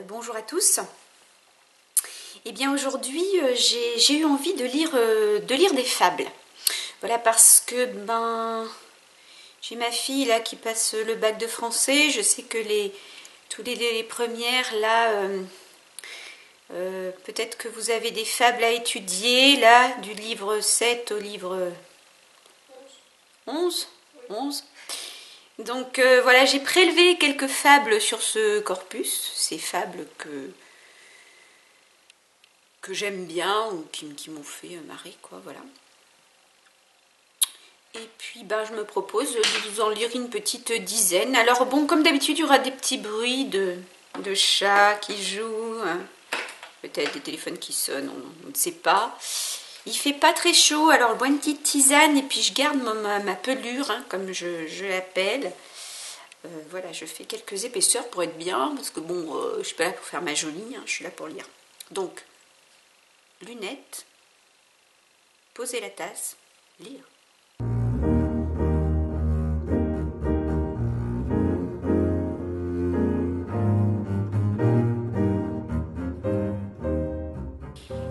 Bonjour à tous. Eh bien aujourd'hui j'ai eu envie de lire des fables. Voilà parce que j'ai ma fille là qui passe le bac de français. Je sais que tous les premières là, peut-être que vous avez des fables à étudier là, du livre 7 au livre 11. 11. Donc voilà, j'ai prélevé quelques fables sur ce corpus, ces fables que j'aime bien ou qui m'ont fait marrer, quoi, voilà. Et puis je me propose de vous en lire une petite dizaine. Alors bon, comme d'habitude, il y aura des petits bruits de chats qui jouent, hein. Peut-être des téléphones qui sonnent, on ne sait pas. Il fait pas très chaud, alors je bois une petite tisane et puis je garde ma pelure, hein, comme je l'appelle. Voilà, je fais quelques épaisseurs pour être bien, parce que bon, je suis pas là pour faire ma jolie, hein, je suis là pour lire. Donc, lunettes, poser la tasse, lire.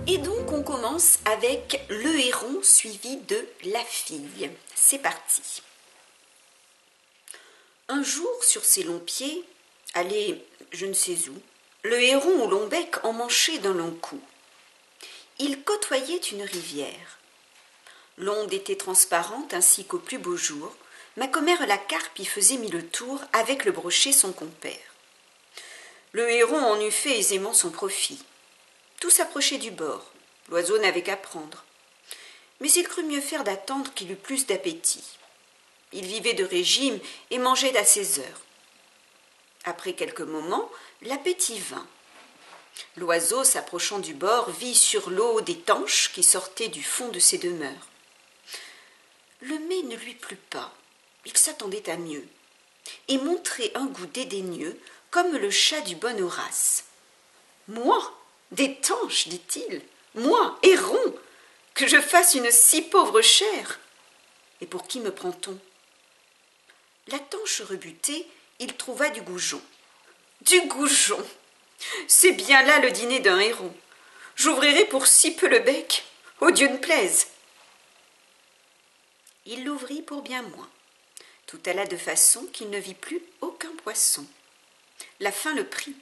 Et donc on commence avec le héron suivi de la fille. C'est parti. Un jour, sur ses longs pieds, allé je ne sais où, le héron au long bec emmanchait d'un long cou. Il côtoyait une rivière. L'onde était transparente ainsi qu'au plus beau jour. Ma commère la carpe y faisait mille tours avec le brochet son compère. Le héron en eût fait aisément son profit. Tout s'approchait du bord. L'oiseau n'avait qu'à prendre. Mais il crut mieux faire d'attendre qu'il eût plus d'appétit. Il vivait de régime et mangeait à ses heures. Après quelques moments, l'appétit vint. L'oiseau, s'approchant du bord, vit sur l'eau des tanches qui sortaient du fond de ses demeures. Le mets ne lui plut pas, il s'attendait à mieux, et montrait un goût dédaigneux, comme le chat du bon Horace. « Moi, des tanches, dit-il, moi, héron, que je fasse une si pauvre chair. Et pour qui me prend-on » La tanche rebutée, il trouva du goujon. Du goujon, c'est bien là le dîner d'un héron. J'ouvrirai pour si peu le bec, ô Dieu ne plaise. Il l'ouvrit pour bien moins. Tout alla de façon qu'il ne vit plus aucun poisson. La faim le prit.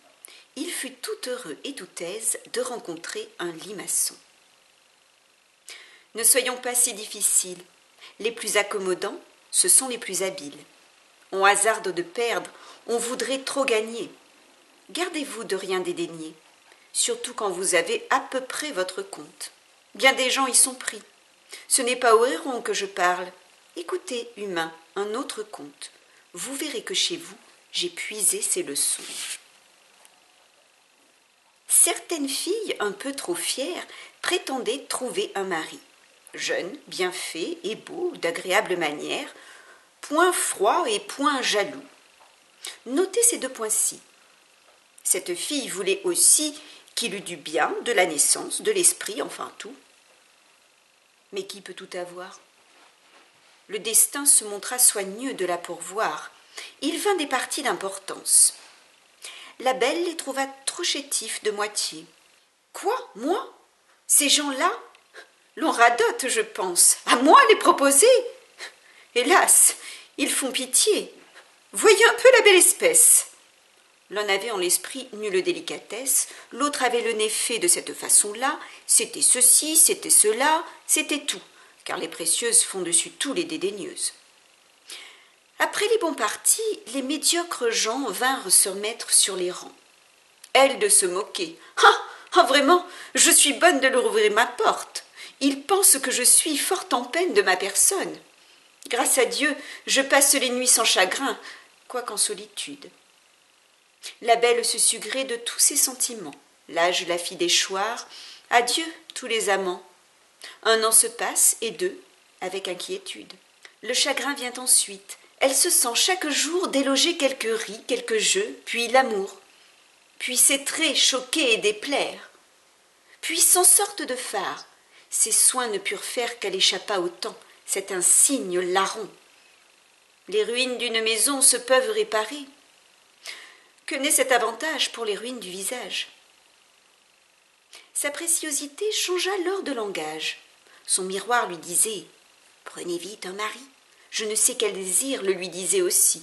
Il fut tout heureux et tout aise de rencontrer un limaçon. Ne soyons pas si difficiles. Les plus accommodants, ce sont les plus habiles. On hasarde de perdre, on voudrait trop gagner. Gardez-vous de rien dédaigner, surtout quand vous avez à peu près votre compte. Bien des gens y sont pris. Ce n'est pas au héron que je parle. Écoutez, humain, un autre conte. Vous verrez que chez vous, j'ai puisé ces leçons. Certaines filles, un peu trop fières, prétendaient trouver un mari. Jeune, bien fait et beau, d'agréables manières, point froid et point jaloux. Notez ces deux points-ci. Cette fille voulait aussi qu'il eût du bien, de la naissance, de l'esprit, enfin tout. Mais qui peut tout avoir ? Le destin se montra soigneux de la pourvoir. Il vint des parties d'importance. La belle les trouva trop chétifs de moitié. Quoi, moi ? Ces gens-là ? L'on radote, je pense. À moi les proposer ? Hélas, ils font pitié. Voyez un peu la belle espèce. L'un avait en l'esprit nulle délicatesse, l'autre avait le nez fait de cette façon-là, c'était ceci, c'était cela, c'était tout, car les précieuses font dessus tous les dédaigneuses. Après les bons partis, les médiocres gens vinrent se mettre sur les rangs. Elle de se moquer. Ah, vraiment, je suis bonne de leur ouvrir ma porte. Ils pensent que je suis fort en peine de ma personne. Grâce à Dieu, je passe les nuits sans chagrin, quoiqu'en solitude. La belle se sut gré de tous ses sentiments. L'âge la fit déchoir. Adieu, tous les amants. 1 an se passe, et 2, avec inquiétude. Le chagrin vient ensuite. Elle se sent chaque jour déloger quelques ris, quelques jeux, puis l'amour. Puis ses traits choquer et déplaire. Puis sans sorte de phare. Ses soins ne purent faire qu'elle échappa au temps. C'est un signe larron. Les ruines d'une maison se peuvent réparer. Que n'est cet avantage pour les ruines du visage? Sa préciosité changea lors de langage. Son miroir lui disait « Prenez vite un mari ». Je ne sais quel désir le lui disait aussi.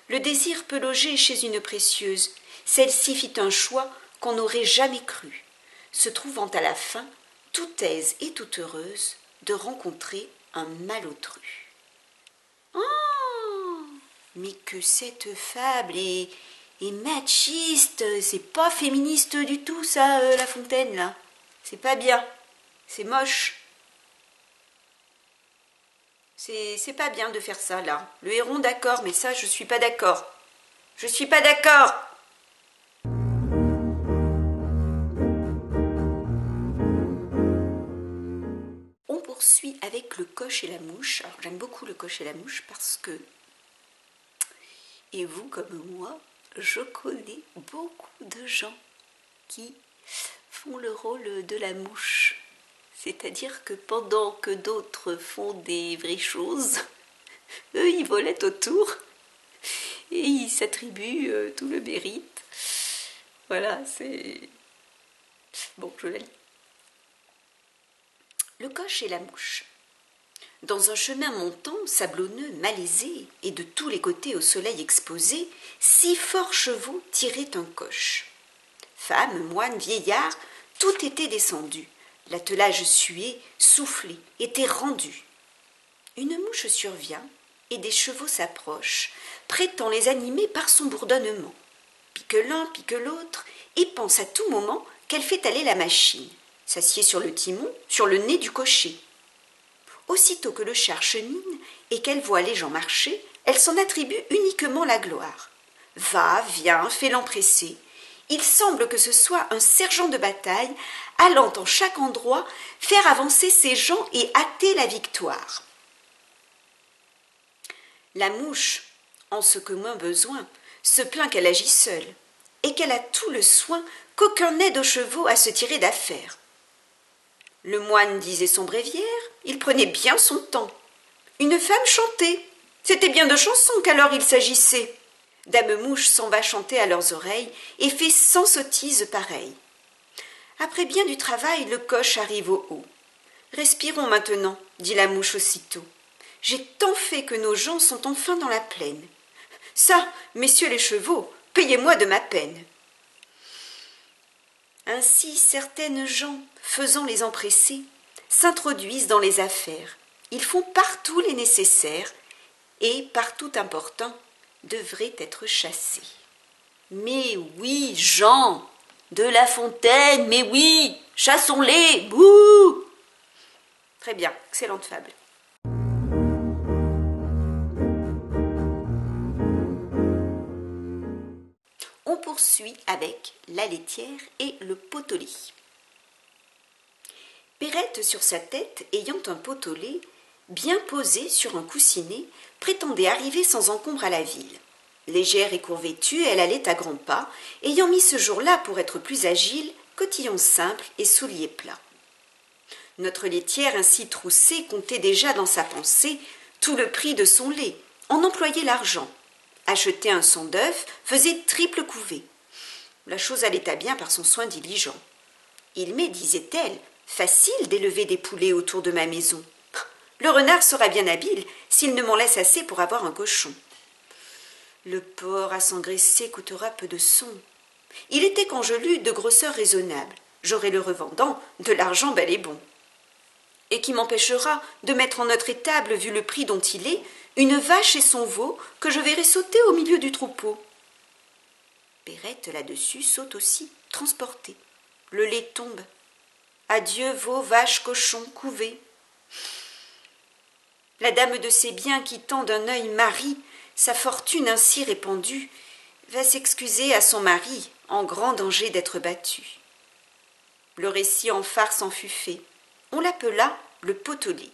Le désir peut loger chez une précieuse. Celle-ci fit un choix qu'on n'aurait jamais cru, se trouvant à la fin, toute aise et toute heureuse, de rencontrer un malotru. Oh, mais que cette fable est machiste, c'est pas féministe du tout ça, La Fontaine, là. C'est pas bien, c'est moche. C'est pas bien de faire ça, là. Le héron, d'accord, mais ça, je suis pas d'accord. Je suis pas d'accord. On poursuit avec le coche et la mouche. Alors, j'aime beaucoup le coche et la mouche parce que, et vous comme moi, je connais beaucoup de gens qui font le rôle de la mouche. C'est-à-dire que pendant que d'autres font des vraies choses, eux, ils volaient autour et ils s'attribuent tout le mérite. Voilà, c'est... Bon, je la lis. Le coche et la mouche. Dans un chemin montant, sablonneux, malaisé, et de tous les côtés au soleil exposé, 6 forts chevaux tiraient un coche. Femmes, moines, vieillards, tout était descendu. L'attelage sué, soufflé, était rendu. Une mouche survient, et des chevaux s'approchent, prétend les animer par son bourdonnement. Pique l'un, pique l'autre, et pense à tout moment qu'elle fait aller la machine. S'assied sur le timon, sur le nez du cocher. Aussitôt que le char chemine, et qu'elle voit les gens marcher, elle s'en attribue uniquement la gloire. Va, vient, fait l'empresser. Il semble que ce soit un sergent de bataille allant en chaque endroit faire avancer ses gens et hâter la victoire. La mouche, en ce que moins besoin, se plaint qu'elle agit seule et qu'elle a tout le soin qu'aucun n'aide aux chevaux à se tirer d'affaire. Le moine disait son bréviaire, il prenait bien son temps. Une femme chantait, c'était bien de chansons qu'alors il s'agissait. Dame Mouche s'en va chanter à leurs oreilles et fait 100 sottises pareilles. Après bien du travail, le coche arrive au haut. « Respirons maintenant, dit la mouche aussitôt. J'ai tant fait que nos gens sont enfin dans la plaine. Ça, messieurs les chevaux, payez-moi de ma peine. » Ainsi, certaines gens, faisant les empressés, s'introduisent dans les affaires. Ils font partout les nécessaires et, par tout important, devraient être chassés. Mais oui, Jean, de La Fontaine, mais oui, chassons-les, bouh! Très bien, excellente fable. On poursuit avec la laitière et le pot-au-lait. Perrette, sur sa tête, ayant un pot-au-lait, bien posé sur un coussinet, prétendait arriver sans encombre à la ville. Légère et courvêtue, elle allait à grands pas, ayant mis ce jour-là, pour être plus agile, cotillon simple et souliers plats. Notre laitière, ainsi troussée, comptait déjà dans sa pensée tout le prix de son lait, en employait l'argent. Acheter un son d'œuf faisait triple couvée. La chose allait à bien par son soin diligent. Il m'est, disait-elle, facile d'élever des poulets autour de ma maison. Le renard sera bien habile s'il ne m'en laisse assez pour avoir un cochon. Le porc à s'engraisser coûtera peu de son. Il était quand je l'eus de grosseur raisonnable. J'aurai le revendant de l'argent bel et bon. Et qui m'empêchera de mettre en notre étable, vu le prix dont il est, une vache et son veau que je verrai sauter au milieu du troupeau. Perrette, là-dessus, saute aussi, transportée. Le lait tombe. Adieu, veau, vache, cochon, couvée. La dame de ses biens, quittant d'un œil mari sa fortune ainsi répandue, va s'excuser à son mari, en grand danger d'être battue. Le récit en farce en fut fait. On l'appela le pot-au-lait.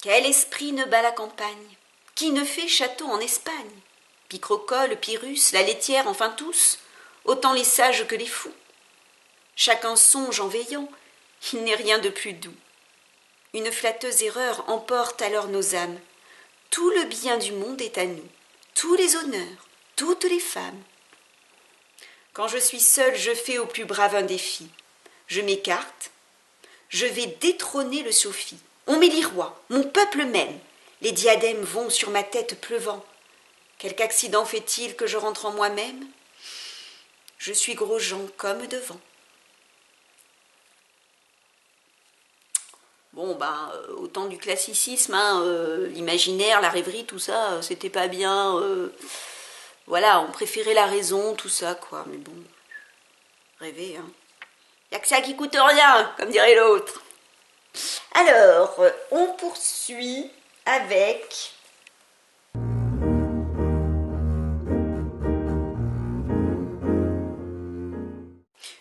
Quel esprit ne bat la campagne? Qui ne fait château en Espagne? Picrocole, Pyrrhus, la laitière, enfin tous, autant les sages que les fous. Chacun songe en veillant, il n'est rien de plus doux. Une flatteuse erreur emporte alors nos âmes. Tout le bien du monde est à nous. tous les honneurs, toutes les femmes. Quand je suis seule, je fais au plus brave un défi. Je m'écarte, je vais détrôner le Sophie. On m'élit roi, mon peuple même. Les diadèmes vont sur ma tête pleuvant. Quelque accident fait-il que je rentre en moi-même? Je suis Grosjean comme devant. Bon, au temps du classicisme, l'imaginaire, la rêverie, tout ça, c'était pas bien. Voilà, on préférait la raison, tout ça, quoi. Mais bon, rêver, hein. Y a que ça qui coûte rien, comme dirait l'autre. Alors, on poursuit avec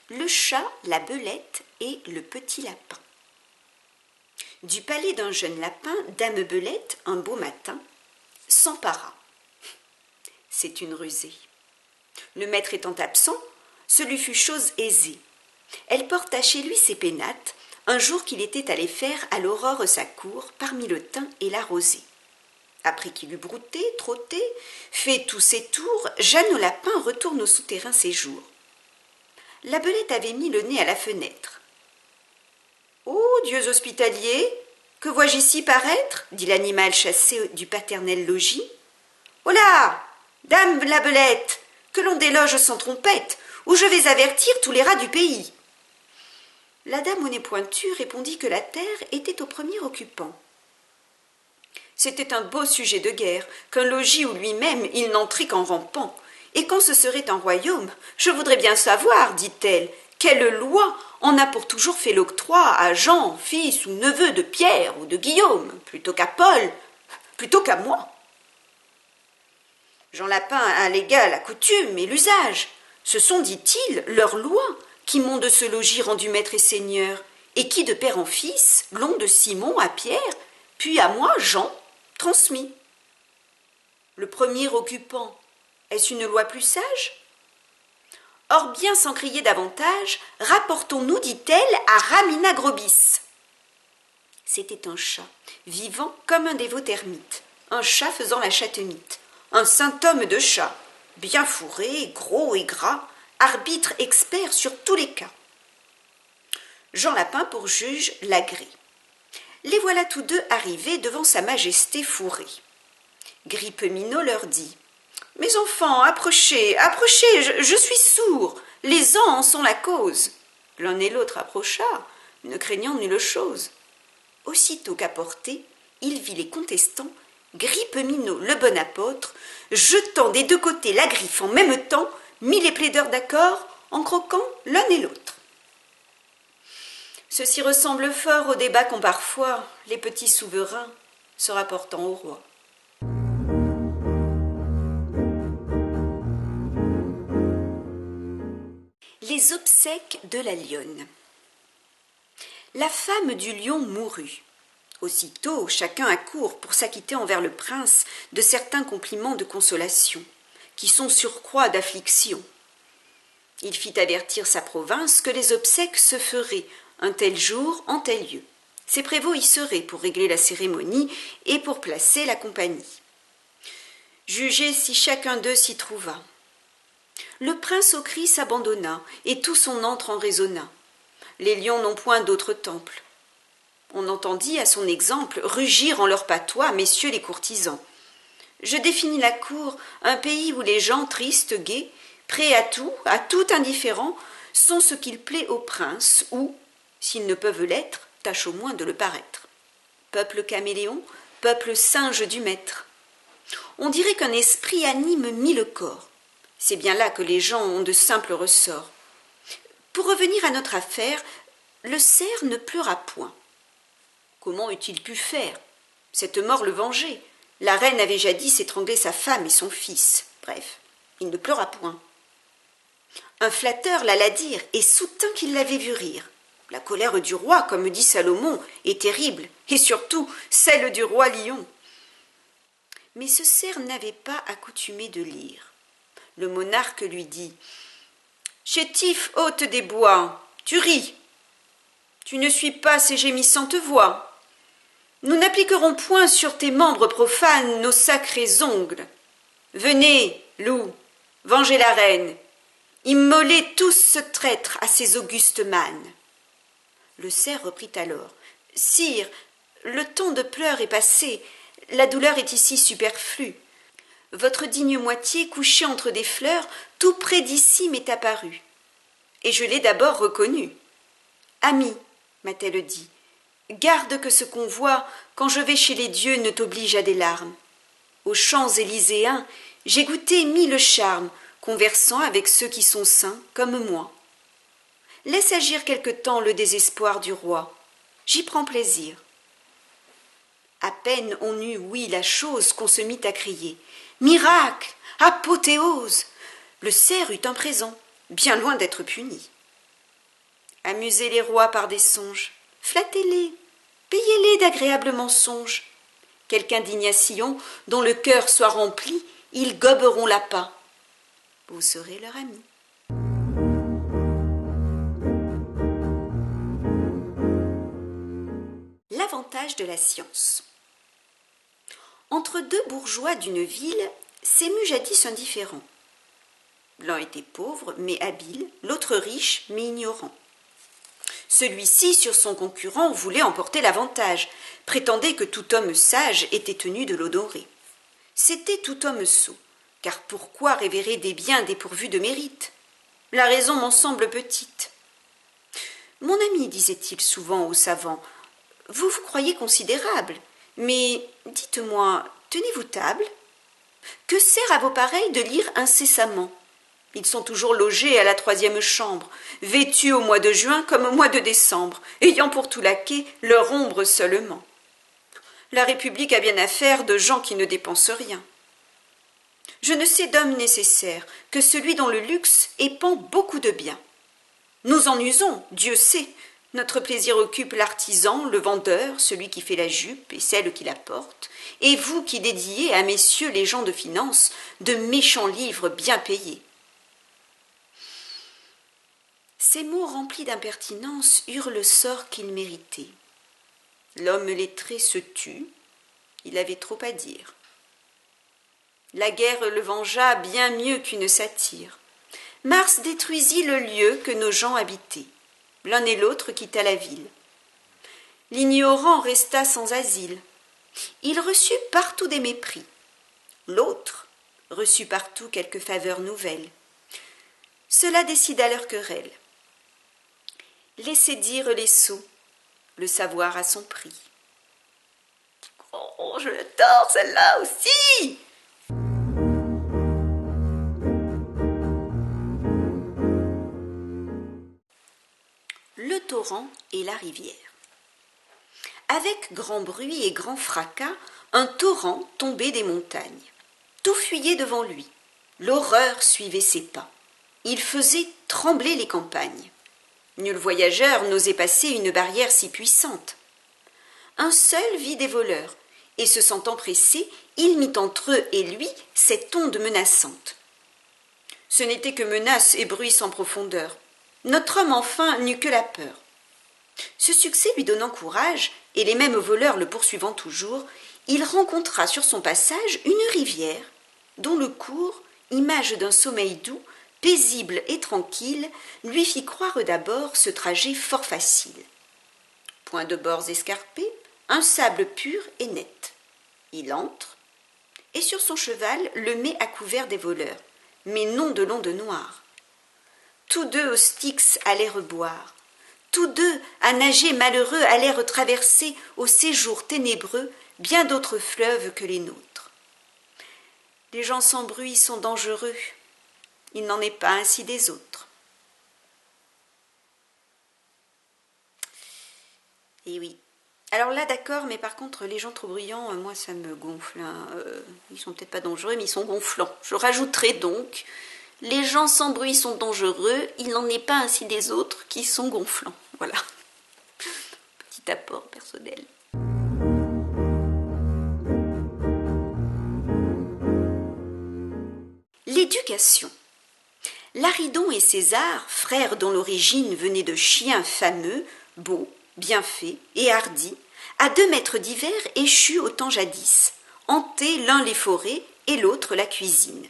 le chat, la belette et le petit lapin. Du palais d'un jeune lapin, Dame Belette, un beau matin, s'empara. C'est une rusée. Le maître étant absent, ce lui fut chose aisée. Elle porta chez lui ses pénates, un jour qu'il était allé faire à l'aurore sa cour, parmi le thym et la rosée. Après qu'il eut brouté, trotté, fait tous ses tours, Jeanne au lapin retourne au souterrain séjour. La belette avait mis le nez à la fenêtre. « Ô dieux hospitaliers, que vois-je ici paraître ?» dit l'animal chassé du paternel logis. « Holà, dame la belette, que l'on déloge sans trompette, ou je vais avertir tous les rats du pays. » La dame au nez pointu répondit que la terre était au premier occupant. C'était un beau sujet de guerre, qu'un logis où lui-même il n'entrait qu'en rampant. Et quand ce serait un royaume, je voudrais bien savoir, dit-elle, quelle loi en a pour toujours fait l'octroi à Jean, fils ou neveu de Pierre ou de Guillaume, plutôt qu'à Paul, plutôt qu'à moi. Jean Lapin a légal la coutume et l'usage. Ce sont, dit-il, leurs lois qui m'ont de ce logis rendu maître et seigneur, et qui, de père en fils, l'ont de Simon à Pierre, puis à moi, Jean, transmis. Le premier occupant, est-ce une loi plus sage? Or bien sans crier davantage, rapportons-nous, dit-elle, à Ramina Grobis. C'était un chat, vivant comme un dévot ermite, un chat faisant la chatemite, un saint homme de chat, bien fourré, gros et gras, arbitre expert sur tous les cas. Jean Lapin pour juge l'agrée. Les voilà tous deux arrivés devant sa majesté fourrée. Grippeminot leur dit: « Mes enfants, approchez, approchez, je suis sourd, les ans en sont la cause. » L'un et l'autre approcha, ne craignant nulle chose. Aussitôt qu'apporté, il vit les contestants, Grippeminot, le bon apôtre, jetant des deux côtés la griffe en même temps, mit les plaideurs d'accord en croquant l'un et l'autre. Ceci ressemble fort au débat qu'ont parfois les petits souverains se rapportant au roi. Les obsèques de la lionne. La femme du lion mourut. Aussitôt, chacun accourt pour s'acquitter envers le prince de certains compliments de consolation, qui sont surcroît d'affliction. Il fit avertir sa province que les obsèques se feraient un tel jour en tel lieu. Ses prévôts y seraient pour régler la cérémonie et pour placer la compagnie. Jugez si chacun d'eux s'y trouva. Le prince au cri s'abandonna, et tout son antre en résonna. Les lions n'ont point d'autre temple. On entendit à son exemple rugir en leur patois messieurs les courtisans. Je définis la cour, un pays où les gens tristes, gais, prêts à tout indifférent, sont ce qu'il plaît au prince, ou, s'ils ne peuvent l'être, tâchent au moins de le paraître. Peuple caméléon, peuple singe du maître. On dirait qu'un esprit anime mille corps. C'est bien là que les gens ont de simples ressorts. Pour revenir à notre affaire, le cerf ne pleura point. Comment eût-il pu faire? Cette mort le vengeait. La reine avait jadis étranglé sa femme et son fils. Bref, il ne pleura point. Un flatteur l'alla dire et soutint qu'il l'avait vu rire. La colère du roi, comme dit Salomon, est terrible, et surtout celle du roi lion. Mais ce cerf n'avait pas accoutumé de lire. Le monarque lui dit: « Chétif, hôte des bois, tu ris. Tu ne suis pas ces gémissantes voix. Nous n'appliquerons point sur tes membres profanes nos sacrés ongles. Venez, loups, vengez la reine, immolez tous ce traître à ces augustes mânes. Le cerf reprit alors. Sire, le temps de pleurs est passé, la douleur est ici superflue. Votre digne moitié, couchée entre des fleurs, tout près d'ici m'est apparue. Et je l'ai d'abord reconnue. Ami, m'a-t-elle dit, garde que ce qu'on voit quand je vais chez les dieux ne t'oblige à des larmes. Aux champs élyséens, j'ai goûté mille charmes, conversant avec ceux qui sont saints comme moi. Laisse agir quelque temps le désespoir du roi. J'y prends plaisir. À peine on eut ouï la chose qu'on se mit à crier. Miracle! Apothéose! Le cerf eut un présent, bien loin d'être puni. Amusez les rois par des songes, flattez-les, payez-les d'agréables mensonges. Quelque indignation dont le cœur soit rempli, ils goberont l'appât. Vous serez leur ami. L'avantage de la science. Entre deux bourgeois d'une ville s'émut jadis un différend. L'un était pauvre mais habile, l'autre riche mais ignorant. Celui-ci, sur son concurrent, voulait emporter l'avantage, prétendait que tout homme sage était tenu de l'honorer. C'était tout homme sot, car pourquoi révérer des biens dépourvus de mérite? La raison m'en semble petite. Mon ami, disait-il souvent aux savants, vous vous croyez considérable, mais dites-moi, tenez-vous table? Que sert à vos pareils de lire incessamment? Ils sont toujours logés à la 3e chambre, vêtus au mois de juin comme au mois de décembre, ayant pour tout laquais leur ombre seulement. La République a bien affaire de gens qui ne dépensent rien. Je ne sais d'homme nécessaire que celui dont le luxe épand beaucoup de biens. Nous en usons, Dieu sait. Notre plaisir occupe l'artisan, le vendeur, celui qui fait la jupe et celle qui la porte, et vous qui dédiez à messieurs les gens de finance de méchants livres bien payés. Ces mots remplis d'impertinence eurent le sort qu'ils méritaient. L'homme lettré se tut, il avait trop à dire. La guerre le vengea bien mieux qu'une satire. Mars détruisit le lieu que nos gens habitaient. L'un et l'autre quitta la ville. L'ignorant resta sans asile. Il reçut partout des mépris. L'autre reçut partout quelque faveur nouvelle. Cela décida leur querelle. Laissez dire les sots, le savoir a son prix. Oh, je l'adore celle-là aussi! Le torrent et la rivière. Avec grand bruit et grand fracas, un torrent tombait des montagnes. Tout fuyait devant lui. L'horreur suivait ses pas. Il faisait trembler les campagnes. Nul voyageur n'osait passer une barrière si puissante. Un seul vit des voleurs, et se sentant pressé, il mit entre eux et lui cette onde menaçante. Ce n'était que menaces et bruit sans profondeur. Notre homme enfin n'eut que la peur. Ce succès lui donnant courage, et les mêmes voleurs le poursuivant toujours, il rencontra sur son passage une rivière, dont le cours, image d'un sommeil doux, paisible et tranquille, lui fit croire d'abord ce trajet fort facile. Point de bords escarpés, un sable pur et net. Il entre, et sur son cheval le met à couvert des voleurs, mais non de l'onde noire. Tous deux au Styx allèrent boire. Tous deux, à nager malheureux, allèrent traverser au séjour ténébreux bien d'autres fleuves que les nôtres. Les gens sans bruit sont dangereux. Il n'en est pas ainsi des autres. Et oui. Alors là, d'accord, mais par contre, les gens trop bruyants, moi, ça me gonfle. Hein. Ils sont peut-être pas dangereux, mais ils sont gonflants. Je rajouterai donc, les gens sans bruit sont dangereux, il n'en est pas ainsi des autres qui sont gonflants. Voilà. Petit apport personnel. L'éducation. Laridon et César, frères dont l'origine venait de chiens fameux, beaux, bien faits et hardis, à 2 mètres d'hiver échus au temps jadis, hantaient l'un les forêts, et l'autre la cuisine.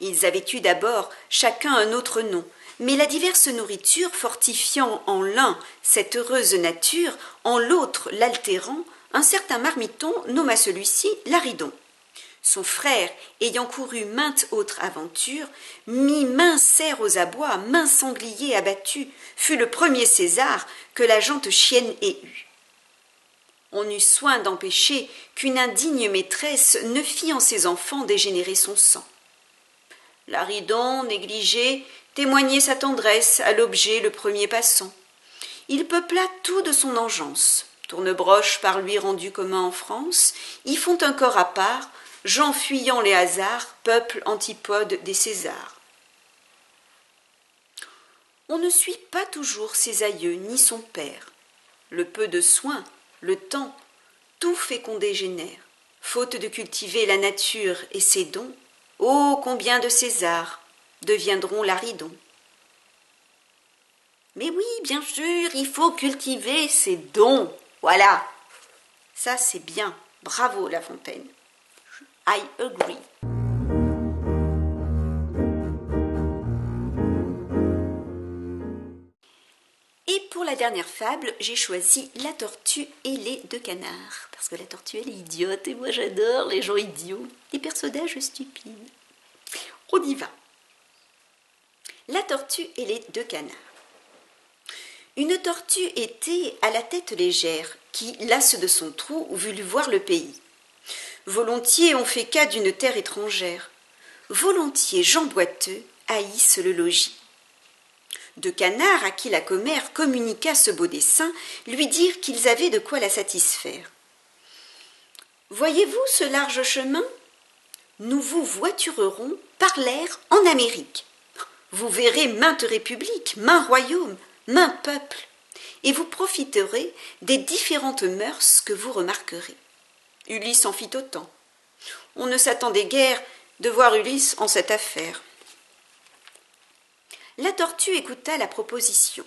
Ils avaient eu d'abord chacun un autre nom, mais la diverse nourriture fortifiant en l'un cette heureuse nature, en l'autre l'altérant, un certain marmiton nomma celui-ci Laridon. Son frère, ayant couru mainte autre aventure, mit maint cerf aux abois, maint sanglier abattu, fut le premier César que la gente chienne ait eu. On eut soin d'empêcher qu'une indigne maîtresse ne fît en ses enfants dégénérer son sang. Laridon, négligé, témoignait sa tendresse à l'objet le premier passant. Il peupla tout de son engeance. Tournebroche par lui rendu commun en France, y font un corps à part, gens fuyant les hasards, peuple antipode des Césars. On ne suit pas toujours ses aïeux ni son père. Le peu de soins, le temps, tout fécondé génère. Faute de cultiver la nature et ses dons, oh, combien de Césars deviendront Laridon. Mais oui, bien sûr, il faut cultiver ses dons. Voilà. Ça, c'est bien. Bravo, La Fontaine. I agree. Et pour la dernière fable, j'ai choisi La tortue et les deux canards. Parce que la tortue, elle est idiote et moi j'adore les gens idiots, les personnages stupides. On y va. La tortue et les deux canards. Une tortue était à la tête légère, qui, lasse de son trou, voulut voir le pays. Volontiers on fait cas d'une terre étrangère. Volontiers gens boiteux haïssent le logis. Deux canards à qui la commère communiqua ce beau dessein lui dirent qu'ils avaient de quoi la satisfaire. Voyez-vous ce large chemin? Nous vous voiturerons par l'air en Amérique. Vous verrez mainte république, maint royaume, maint peuple, et vous profiterez des différentes mœurs que vous remarquerez. Ulysse en fit autant. On ne s'attendait guère de voir Ulysse en cette affaire. La tortue écouta la proposition.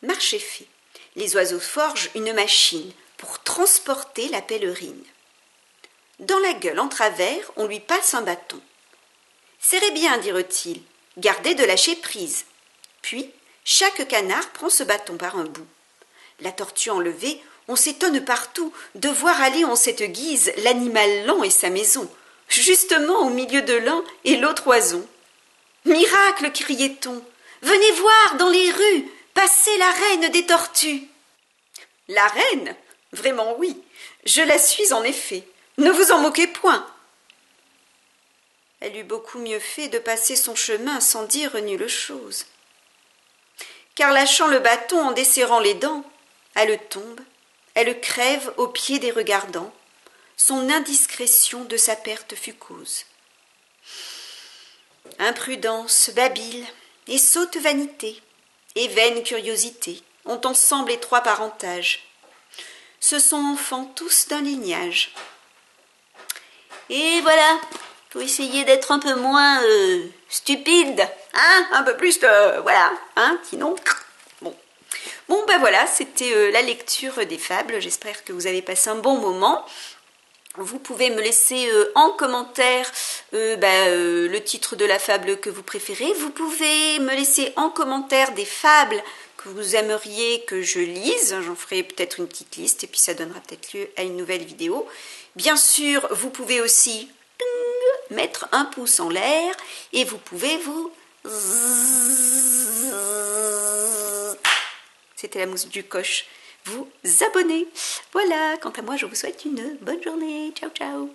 Marche est fait. Les oiseaux forgent une machine pour transporter la pèlerine. Dans la gueule en travers, on lui passe un bâton. Serrez bien, dirent-ils, gardez de lâcher prise. Puis, chaque canard prend ce bâton par un bout. La tortue enlevée, on s'étonne partout de voir aller en cette guise l'animal lent et sa maison, justement au milieu de l'un et l'autre oison. Miracle, criait-on, venez voir dans les rues passer la reine des tortues. La reine? Vraiment oui, je la suis en effet, ne vous en moquez point. Elle eût beaucoup mieux fait de passer son chemin sans dire nulle chose. Car lâchant le bâton en desserrant les dents, elle tombe, elle crève aux pieds des regardants, son indiscrétion de sa perte fut cause. Imprudence, babile, et sotte vanité, et vaine curiosité ont ensemble étroit parentage. Ce sont enfants tous d'un lignage. Et voilà, faut essayer d'être un peu moins stupide, hein, un peu plus voilà, hein, sinon bon ben voilà, c'était la lecture des fables. J'espère que vous avez passé un bon moment. Vous pouvez me laisser en commentaire le titre de la fable que vous préférez. Vous pouvez me laisser en commentaire des fables que vous aimeriez que je lise. J'en ferai peut-être une petite liste et puis ça donnera peut-être lieu à une nouvelle vidéo. Bien sûr, vous pouvez aussi mettre un pouce en l'air et vous pouvez vous... C'était la mousse du coche. Vous abonner. Voilà, quant à moi, je vous souhaite une bonne journée. Ciao, ciao.